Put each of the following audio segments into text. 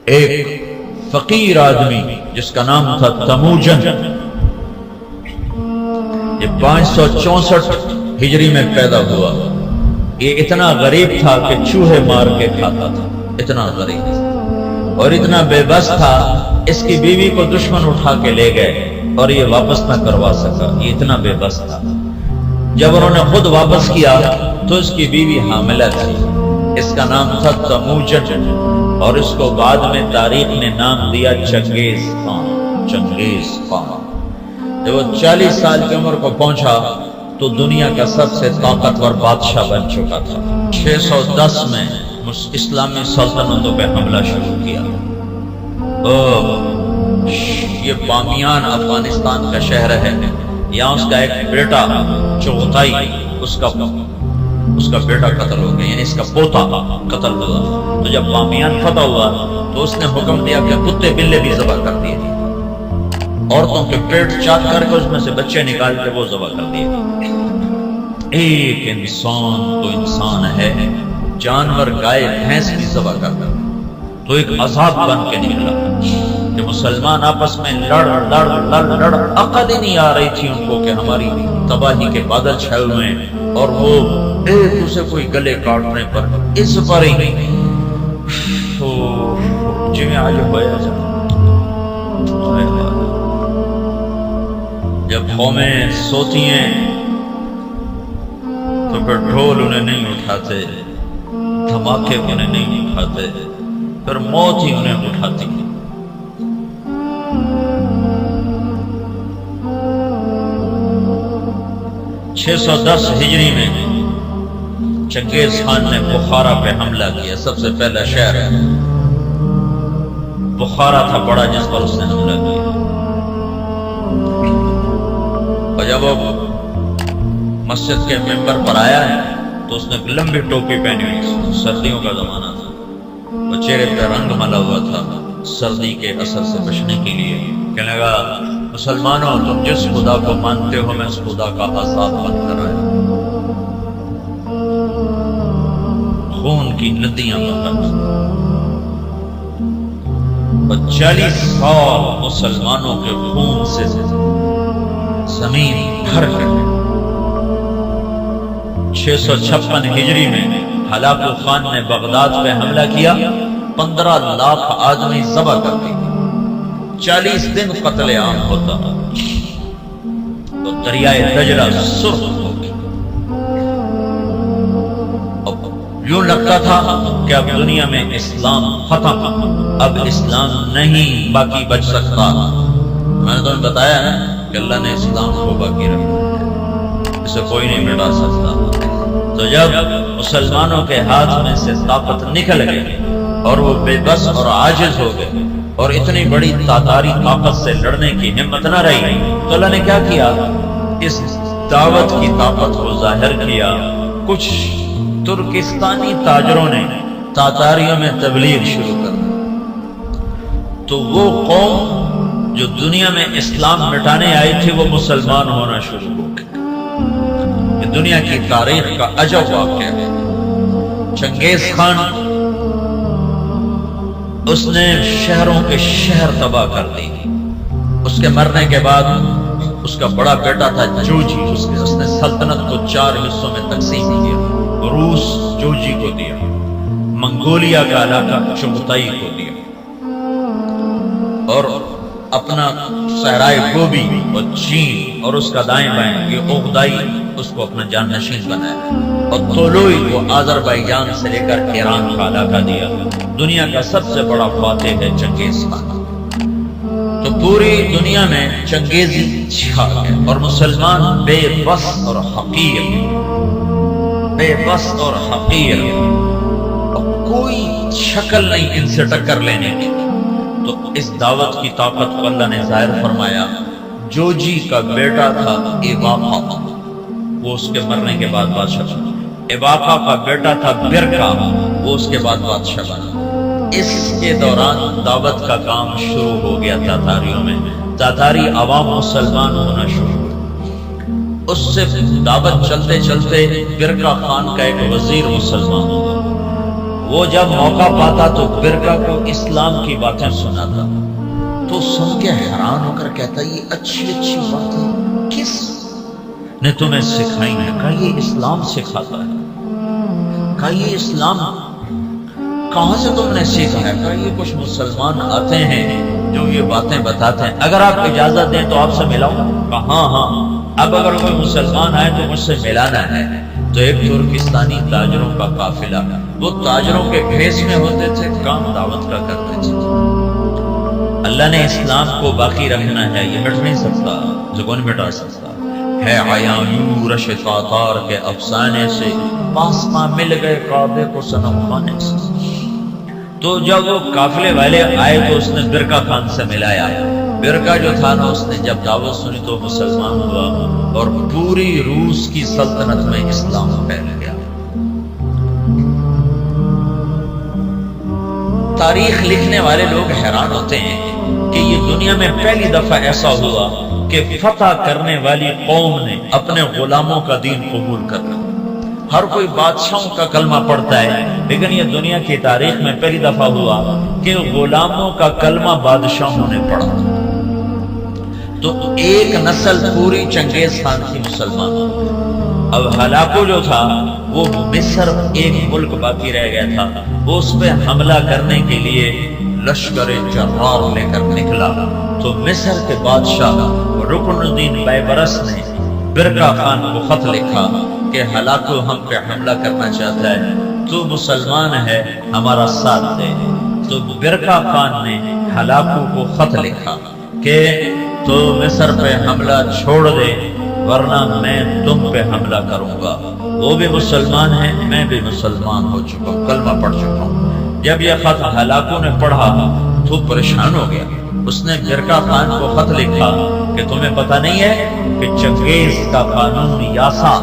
ایک فقیر آدمی جس کا نام تھا تموجن، یہ 564 ہجری میں پیدا ہوا۔ یہ اتنا غریب تھا کہ چوہے مار کے کھاتا تھا، اتنا غریب اور اتنا بے بس تھا، اس کی بیوی کو دشمن اٹھا کے لے گئے اور یہ واپس نہ کروا سکا، یہ اتنا بے بس تھا۔ جب انہوں نے خود واپس کیا تو اس کی بیوی حاملہ تھی، اس کا نام تھا تموجن، اور اس کو بعد میں تاریخ نے نام دیا چنگیز خان۔ چنگیز خان جب وہ 40 سال کی عمر کو پہنچا تو دنیا کا سب سے طاقتور بادشاہ بن چکا تھا۔ 610 میں اسلامی سلطنتوں پہ حملہ شروع کیا۔ یہ بامیان افغانستان کا شہر ہے، یہاں اس کا ایک بیٹا چغتائی، اس کا بیٹا قتل ہو گیا، یعنی اس کا پوتا قتل ہوا۔ تو جب بامیان فتح ہوا تو اس نے حکم دیا کہ کتے بلے بھی ذبح کر دیے، عورتوں کے پیٹ چاک کر کے اس میں سے بچے نکال کے وہ ذبح کر دیے۔ ایک انسان تو انسان ہے، جانور گائے بھینس بھی ذبح کر دیا۔ تو ایک عذاب بن کے نکلا کہ مسلمان آپس میں لڑ عقل ہی نہیں آ رہی تھی ان کو کہ ہماری تباہی کے بادل چھائے ہوئے ہیں، اور وہ ایک دوسرے کوئی گلے کاٹنے پر اس پر ہی تو جی میں آج ہوا جا۔ جب قومیں سوتی ہیں تو پھر ڈھول انہیں نہیں اٹھاتے، دھماکے انہیں نہیں اٹھاتے، پھر موت ہی انہیں اٹھاتی ہے۔ چھ سو 10 ہجری میں چنگیز خان نے بخارا پہ حملہ کیا۔ سب سے پہلا شہر بخارا تھا بڑا جس پر اس نے حملہ کیا، اور جب وہ مسجد کے ممبر پر آیا ہے تو اس نے لمبی ٹوپی پہنی ہوئی، سردیوں کا زمانہ تھا، وہ چہرے پہ رنگ ملا ہوا تھا سردی کے اثر سے بچنے کے لیے۔ کہنے لگا مسلمانوں تم جس خدا کو مانتے ہو میں اس خدا کا عذاب بن کر آیا، خون کی ندیاں بہت، اور 40 سال مسلمانوں کے خون سے زمین بھر گئی۔ 656 ہجری میں ہلاکو خان نے بغداد پہ حملہ کیا، 15 لاکھ آدمی ذبح کر دی، 40 دن قتل عام ہوتا تو دریائے دجلہ سرخ ہو گئی۔ اب یوں لگتا تھا کہ اب دنیا میں اسلام ختم، اب اسلام نہیں باقی بچ سکتا۔ میں نے تمہیں بتایا نا کہ اللہ نے اسلام کو باقی رکھا، اسے کوئی نہیں مٹا سکتا۔ تو جب مسلمانوں کے ہاتھ میں سے طاقت نکل گئی اور وہ بے بس اور عاجز ہو گئے اور اتنی بڑی تاتاری طاقت سے لڑنے کی ہمت نہ رہی، تو اللہ نے کیا کیا؟ اس دعوت کی طاقت کو ظاہر کیا۔ کچھ ترکستانی تاجروں نے تاتاریوں میں تبلیغ شروع کر دی، تو وہ قوم جو دنیا میں اسلام مٹانے آئی تھی وہ مسلمان ہونا شروع ہو گئی۔ یہ دنیا کی تاریخ کا عجب واقعہ ہے۔ چنگیز خان اس نے شہروں کے شہر تباہ کر دی۔ اس کے مرنے کے بعد اس کا بڑا بیٹا تھا جوجی، اس نے سلطنت کو 4 حصوں میں تقسیم کیا۔ روس جوجی کو دیا، منگولیا کا علاقہ چغتائی کو دیا، اور اپنا صحرائے گوبی اور چین اور اس کا دائیں بائیں یہ اوغدائی اس کو اپنا جانشین بنایا، اور طولوئی کو آذربائیجان سے لے کر ایران کا علاقہ دیا۔ دنیا کا سب سے بڑا فاتح ہے چنگیز خان۔ تو پوری دنیا میں چنگیزی چھا گئے، اور مسلمان بے بس اور حقیر، بے بس اور حقیر، اور کوئی شکل نہیں ان سے ٹکر لینے کی۔ تو اس دعوت کی طاقت کو اللہ نے ظاہر فرمایا۔ جوجی کا بیٹا تھا ایباقا، وہ اس کے مرنے کے بعد بادشاہ بنا۔ ایباقا کا بیٹا تھا برکا، وہ اس کے بعد بادشاہ بنا۔ اس کے دوران دعوت کا کام شروع ہو گیا تاتاریوں میں، تاتاری عوام مسلمان ہونا شروع ہوا۔ اس سے دعوت چلتے چلتے برکا خان کا ایک وزیر مسلمان ہوا، وہ جب موقع پاتا تو برکہ کو اسلام کی باتیں سناتا، تو سن کے حیران ہو کر کہتا یہ اچھی اچھی باتیں کس نے تمہیں سکھائی ہے؟ کہا یہ اسلام سکھاتا ہے۔ کہا یہ اسلام کہاں سے تم نے سیکھا ہے؟ کہا یہ کچھ مسلمان آتے ہیں جو یہ باتیں بتاتے ہیں، اگر آپ اجازت دیں تو آپ سے ملاؤں؟ کہا ہاں، اب اگر کوئی مسلمان آئے تو مجھ سے ملانا ہے۔ تو ایک ترکستانی تاجروں کا قافلہ، وہ تاجروں کے بھیس میں ہوتے تھے، کام دعوت کا کرتے تھے۔ اللہ نے اسلام کو باقی رکھنا ہے، یہ مٹ نہیں سکتا، جو کون مٹا سکتا ہے؟ آیا یورش تاتار کے افسانے سے پاسما مل گئے کعبے کو صنم خانے سے۔ تو جب وہ قافلے والے آئے تو اس نے برکہ خان سے ملایا۔ برکہ جو تھا نا، اس نے جب دعوت سنی تو مسلمان ہوا اور پوری روس کی سلطنت میں اسلام پھیل گیا۔ تاریخ لکھنے والے لوگ حیران ہوتے ہیں کہ یہ دنیا میں پہلی دفعہ ایسا ہوا کہ فتح کرنے والی قوم نے اپنے غلاموں کا دین قبول کر لیا۔ ہر کوئی بادشاہوں کا کلمہ پڑھتا ہے، لیکن یہ دنیا کی تاریخ میں پہلی دفعہ ہوا کہ غلاموں کا کلمہ بادشاہوں نے پڑھا۔ تو ایک نسل پوری چنگیز خان کی مسلمان ہو۔ اب ہلاکو جو تھا وہ مصر ایک ملک باقی رہ گیا تھا، وہ اس پہ حملہ کرنے کے لیے لشکر جرار لے کر نکلا۔ تو مصر کے بادشاہ رکن الدین بیبرس نے برکہ خان کو خط لکھا کہ ہلاکو ہم پہ حملہ کرنا چاہتا ہے، تو مسلمان ہے ہمارا ساتھ دے۔ تو برکہ خان نے ہلاکو کو خط لکھا کہ تو مصر پہ حملہ چھوڑ دے ورنہ میں تم پہ حملہ کروں گا۔ وہ بھی مسلمان ہیں، میں بھی مسلمان ہو چکا ہوں، کلمہ پڑھ چکا ہوں۔ جب یہ خط ہلاکو نے پڑھا تو پریشان ہو گیا۔ اس نے برکہ خان کو خط لکھا کہ تمہیں پتہ نہیں ہے کہ چنگیز کا قانون یاسا،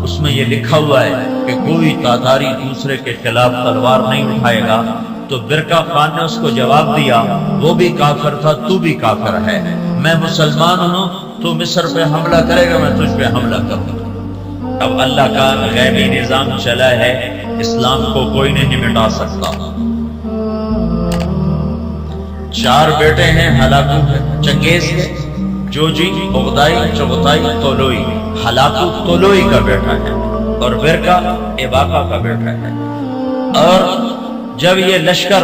اس میں یہ لکھا ہوا ہے کہ کوئی تاتاری دوسرے کے خلاف تلوار نہیں اٹھائے گا۔ تو برکہ خان نے اس کو جواب دیا، وہ بھی کافر تھا، تو بھی کافر ہے، میں مسلمان ہوں، تو مصر پہ حملہ کرے گا، میں تجھ پہ حملہ کروں گا۔ اب اللہ کا غیبی نظام چلا ہے، اسلام کو کوئی نہیں مٹا سکتا۔ 4 بیٹے ہیں ہلاکو کے، چنگیز کے، جوجی، اغدائی، چغتائی، طولوئی۔ ہلاکو طولوئی کا بیٹا ہے اور برکہ ایباقہ کا بیٹا ہے۔ اور جب یہ لشکر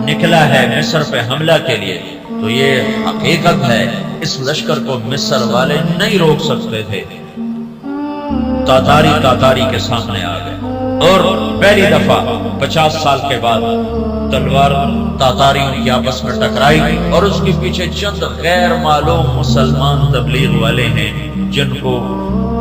نکلا ہے مصر پہ حملہ کے لیے تو یہ حقیقت ہے اس لشکر کو مصر والے نہیں روک سکتے تھے۔ تاتاری کے سامنے آ گئے اور پہلی دفعہ 50 سال کے بعد تلوار تاتاریوں کی آپس میں ٹکرائی، اور اس کے پیچھے چند غیر معلوم مسلمان تبلیغ والے ہیں جن کو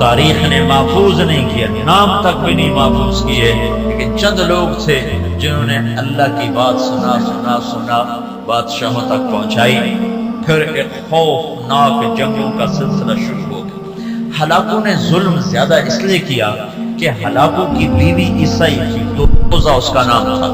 تاریخ نے محفوظ نہیں کیا، نام تک بھی نہیں محفوظ کیے، لیکن چند لوگ تھے جنہوں نے اللہ کی بات سنا بادشاہوں تک پہنچائی۔ پھر ایک خوفناک جنگوں کا سلسلہ شروع ہو گیا۔ ہلاکو نے ظلم زیادہ اس لیے کیا کہ ہلاکو کی بیوی عیسائی تھی، تو اوزا اس کا نام تھا،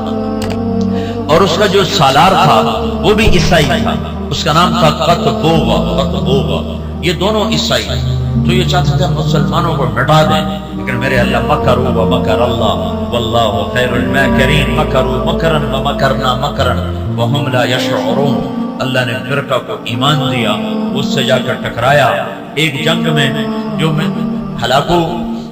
اور اس کا جو سالار تھا وہ بھی عیسائی تھا، اس کا نام تھا قطبوغا۔ یہ دونوں عیسائی تھے۔ تو یہ چاہتے تھے مسلمانوں کو مٹا دیں، لیکن میرے اللہ مکروا ومکر اللہ واللہ خیر الماکرین، مکروا مکرا ومکرنا مکرا وہم لا یشعرون۔ اللہ نے برکہ کو ایمان دیا، اس سے جا کر ٹکرایا ایک جنگ میں، جو میں ہلاکو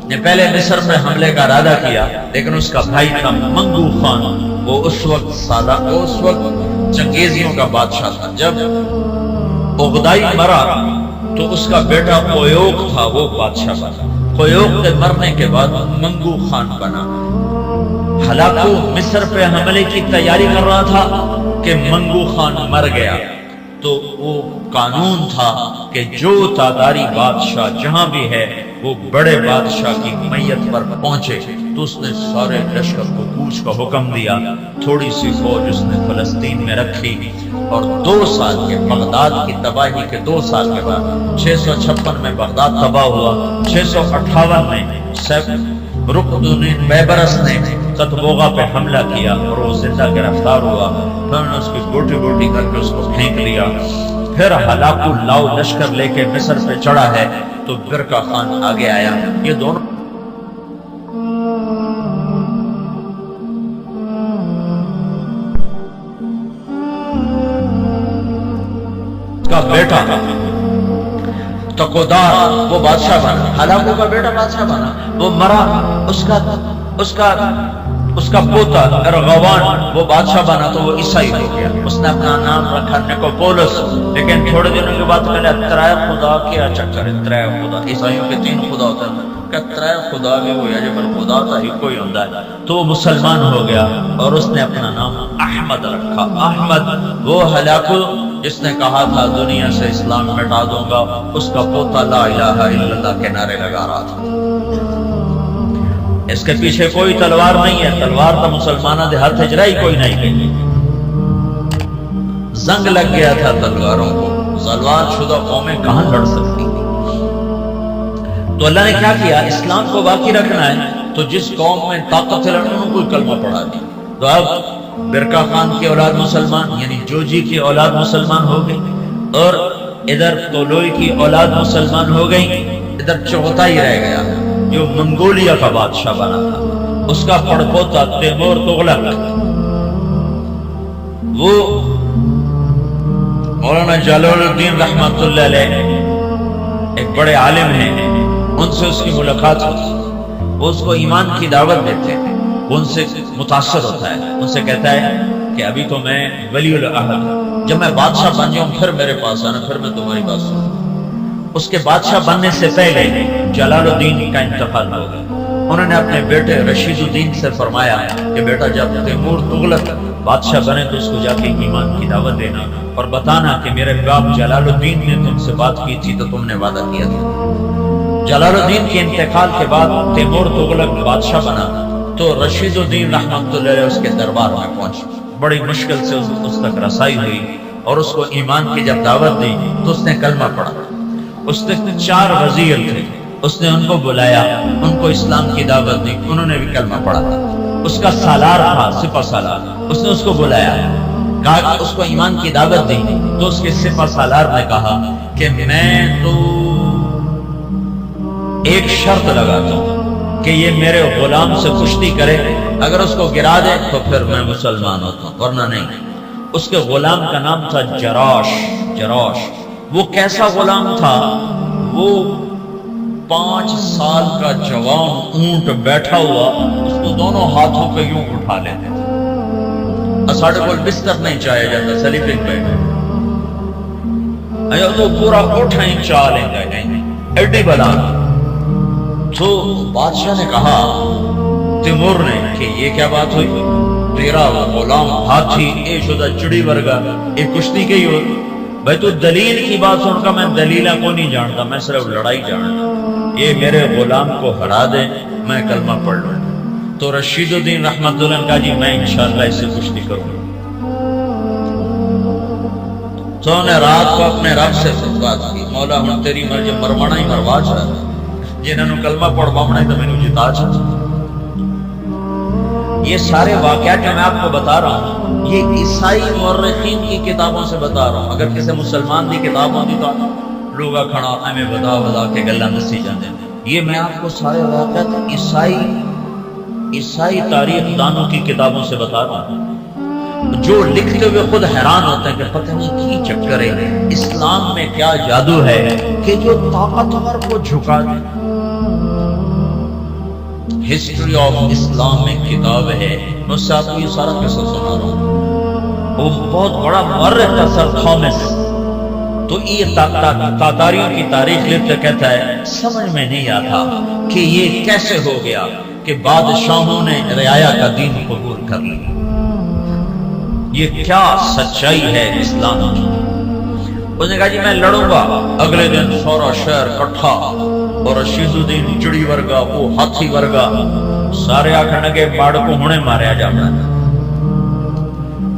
نے پہلے مصر میں حملے کا ارادہ کیا، لیکن اس کا بھائی تھا منگو خان، وہ اس وقت چنگیزیوں کا بادشاہ تھا۔ جب اغدائی مرا تو اس کا بیٹا قیوق تھا، وہ بادشاہ بنا۔ قیوق کے مرنے کے بعد منگو خان بنا۔ ہلاکو مصر پہ حملے کی تیاری کر رہا تھا کہ منگو خان مر گیا، تو وہ قانون تھا کہ جو تاتاری بادشاہ جہاں بھی ہے وہ بڑے بادشاہ کی میت پر پہنچے، تو اس نے سارے لشکر کو کوچ کا حکم دیا۔ تھوڑی سی فوج اس نے فلسطین میں رکھی، اور 2 سال کے بغداد کی تباہی کے 2 سال کے بعد 656 میں بغداد تباہ ہوا۔ 658 میں رکن الدین بیبرس نے قطبوغا پہ حملہ کیا اور وہ زندہ گرفتار ہوا۔ پھر انہوں نے اس کی گوٹی گوٹی کر کے اس کو پھینک دیا۔ پھر ہلاکو لاؤ لشکر لے کے مصر پہ چڑھا ہے، تو برکہ خان آگے آیا۔ یہ دونوں کا بیٹا تقودار وہ بادشاہ بنا، ہلاکو کا بیٹا بادشاہ بنا، وہ مرا، اس کا پوتا ارغوان وہ بادشاہ بنا تو وہ عیسائی ہو گیا، اس نے اپنا نام رکھا نکوپولس، لیکن تھوڑے دنوں کے بعد کہنے ترائے خدا کیا چکر ہے، ترائے خدا، عیسائیوں کے 3 خدا ہوتا ہے، کہ ترائے خدا بھی وہ ہے جب خدا تھا ہی کوئی ہوتا ہے، تو وہ مسلمان ہو گیا اور اس نے اپنا نام احمد رکھا۔ احمد وہ ہلاکو جس نے کہا تھا دنیا سے اسلام مٹا دوں گا، اس کا پوتا لا الہ الا اللہ کے نعرے لگا رہا تھا۔ اس کے پیچھے کوئی تلوار نہیں ہے، تلوار تو مسلمانہ دے ہاتھ اجرائی کوئی نہیں گئی، زنگ لگ گیا تھا تلواروں کو، تلوار شدہ قومیں کہاں لڑ سکتی؟ تو اللہ نے کیا کیا، اسلام کو باقی رکھنا ہے تو جس قوم میں طاقت ہے انہوں کو کلمہ پڑھا دی، تو اب برکا خان کی اولاد مسلمان یعنی جوجی کی اولاد مسلمان ہو گئی، اور ادھر طولوئی کی اولاد مسلمان ہو گئی، ادھر چغتائی رہ گیا جو منگولیا کا بادشاہ بنا تھا، اس کا پڑپوتا تیمور تغلق، وہ مولانا جلال الدین رحمت اللہ علیہ ایک بڑے عالم ہیں، ان سے اس کی ملاقات ہوتی، وہ اس کو ایمان کی دعوت دیتے ہیں، وہ ان سے متاثر ہوتا ہے، ان سے کہتا ہے کہ ابھی تو میں ولی العہد، جب میں بادشاہ بن جاؤں پھر میرے پاس آنا، پھر میں تمہاری بات سنوں۔ اس کے بادشاہ بننے سے پہلے جلال الدین کا انتقال ہو گیا، انہوں نے اپنے بیٹے رشید الدین سے فرمایا کہ بیٹا جب تیمور تغلق بادشاہ بنے تو اس کو جا کے ایمان کی دعوت دینا اور بتانا کہ میرے باپ جلال الدین نے تم سے بات کی تھی تو تم نے وعدہ کیا تھا۔ جلال الدین کے انتقال کے بعد تیمور تغلق بادشاہ بنا تو رشید الدین رحمت اللہ علیہ اس کے دربار میں پہنچ، بڑی مشکل سے اس تک رسائی ہوئی اور اس کو ایمان کی جب دعوت دی تو اس نے کلمہ پڑھا۔ اس نے 4 وزیر تھے، اس نے ان کو بلایا، ان کو اسلام کی دعوت دی، انہوں نے بھی کلمہ پڑھا۔ اس کا سالار تھا سپہ سالار، اس نے اس کو بلایا، کہا کہ اس کو ایمان کی دعوت دی، تو اس کے سپہ سالار نے کہا کہ میں تو ایک شرط لگاتا ہوں کہ یہ میرے غلام سے کشتی کرے، اگر اس کو گرا دے تو پھر میں مسلمان ہوتا ہوں، ورنہ نہیں۔ اس کے غلام کا نام تھا جراش۔ وہ کیسا غلام تھا، وہ 5 سال کا جوان اونٹ بیٹھا ہوا اس کو دونوں ہاتھوں پہ یوں اٹھا لیتے تھے، ساڑھے کو بستر نہیں چاہیا جاتا، سلیپنگ بیگ تو پورا اٹھائیں چالیں گے ایڈی بلا۔ تو بادشاہ نے کہا تیمور نے کہ یہ کیا بات ہوئی، تیرا غلام ہاتھی اے شدہ چڑی ورگا ایک کشتی کی ہو، بھائی تو دلیل کی بات سن کا، میں دلیلہ کو نہیں جانتا، میں صرف لڑائی جانتا، یہ میرے غلام کو ہرا دے میں کلمہ پڑھ لوں۔ تو رشید الدین رحمت اللہ نے کہا جی میں انشاءاللہ اس سے کشتی کروں۔ تو انہیں رات کو اپنے رب سے بات کی، مولا ہوں تیری مرضی، مروانا ہی مروا چھا، جنہوں کلمہ پڑھ باؤنا ہی تو میں نے جتا چھا۔ یہ سارے واقعات جو میں آپ کو بتا رہا ہوں یہ عیسائی مورخین کی کتابوں سے بتا رہا ہوں، اگر کسی مسلمان کی کتاب ہوتی تو لوگا کھڑا ہمیں بتا کے گلہ دسی جاندے، یہ میں آپ کو سارے واقعات عیسائی تاریخ دانوں کی کتابوں سے بتا رہا ہوں، جو لکھتے ہوئے خود حیران ہوتے ہیں کہ پتہ نہیں کی چکر ہے، اسلام میں کیا جادو ہے کہ جو طاقتور کو جھکا دے۔ ہسٹری آف اسلام میں کتاب ہے، میں اس سے آپ کو یہ سارا قصہ سنا رہا ہوں، وہ بہت بڑا مورخ تھا سر تھامس، تو یہ تاتاریوں کی تاریخ لکھتے کہتا ہے سمجھ میں نہیں آتا کہ یہ کیسے ہو گیا کہ بادشاہوں نے رعایا کا دین قبول کر لیا، یہ کیا سچائی ہے اسلام کی۔ اس نے کہا جی میں لڑوں گا، اگلے دن سورا شہر کٹھا اور رشید الدین چڑی ورگا وہ ہاتھی ورگا سارے آکھن لگے باڑ کو ہونے ماریا جانا۔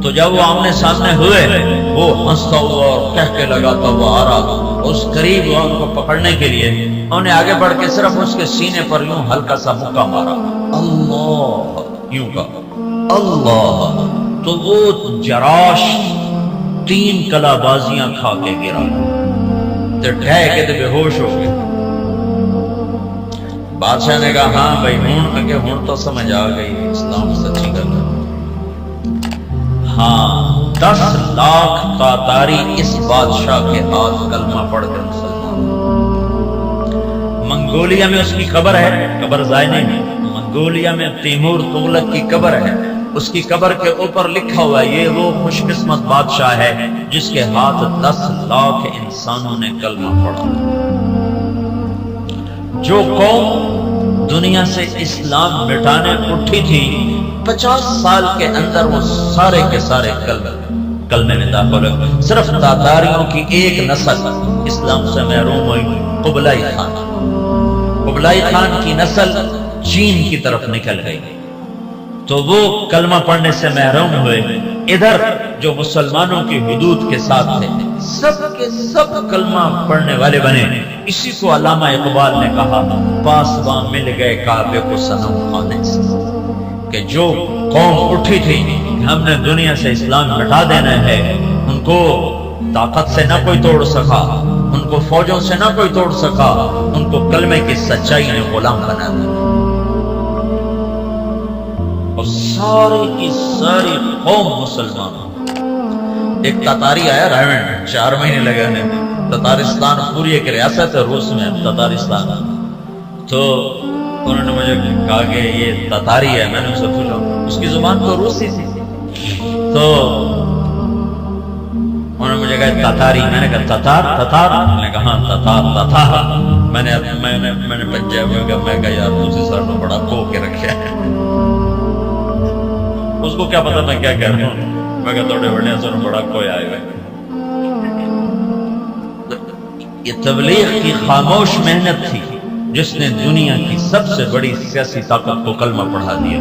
تو جب وہ آمنے سامنے ہوئے وہ ہنستا ہوا اور کہہ کے لگاتا ہوا آ رہا، اس قریب ہوا ان کو پکڑنے کے لیے، انہوں نے آگے بڑھ کے صرف اس کے سینے پر یوں ہلکا سا مکہ مارا، اللہ یوں کہا اللہ، تو وہ جراش 3 کلا بازیاں کھا کے گرا، تو ٹھہ کے تو بے ہوش ہو گئے۔ بادشاہ نے کہا ہاں بھائی ہوں تو سمجھ آ گئی اسلام سچی گل ہے، ہاں 10 لاکھ تاتاری اس بادشاہ کے ہاتھ کلمہ پڑھ کر مسلمان. منگولیا میں اس کی قبر ہے، قبر زائنے میں. منگولیا میں تیمور تغلق کی قبر ہے، اس کی قبر کے اوپر لکھا ہوا ہے یہ وہ خوش قسمت بادشاہ ہے جس کے ہاتھ 10 لاکھ انسانوں نے کلمہ پڑھا. جو قوم دنیا سے اسلام مٹانے اٹھی تھی 50 سال کے اندر وہ سارے کے سارے کلمے میں داخل ہوئے. صرف تاتاریوں کی ایک نسل اسلام سے محروم ہوئی، قبلائی خان. قبلائی خان کی نسل چین کی طرف نکل گئی تو وہ کلمہ پڑھنے سے محروم ہوئے. ادھر جو مسلمانوں کی حدود کے ساتھ تھے سب کے سب کلمہ پڑھنے والے بنے. اسی کو علامہ اقبال نے کہا پاسباں مل گئے کعبے کو صنم خانے سے، کہ جو قوم اٹھی تھی کہ ہم نے دنیا سے اسلام مٹا دینا ہے، ان کو طاقت سے نہ کوئی توڑ سکا، ان کو فوجوں سے نہ کوئی توڑ سکا، ان کو کلمے کی سچائی نے غلام بنا دیا. اور ساری کی ساری قوم مسلمان. ایک تاتاری آیا رائے میں 4 مہینے لگانے میں. تتارستان پوری ایک ریاست ہے روس میں تتارستان. تو انہوں نے مجھے کہا کہ یہ تتاری ہے. میں نے اسے پوچھا، اس کی زبان تو روسی تھی. تو انہوں نے مجھے کہا تتاری. میں نے کہا تتار. میں نے کہا ہاں تتار. میں نے پنجاب میں کہا یار دوسری سر نے بڑا کو کے رکھا ہے. اس کو کیا پتا میں کیا کہہ رہا ہوں. میں کہا توڑے بڑے سر بڑا کوئی آئے ہوئے. یہ تبلیغ کی خاموش محنت تھی جس نے دنیا کی سب سے بڑی سیاسی طاقت کو کلمہ پڑھا دیا.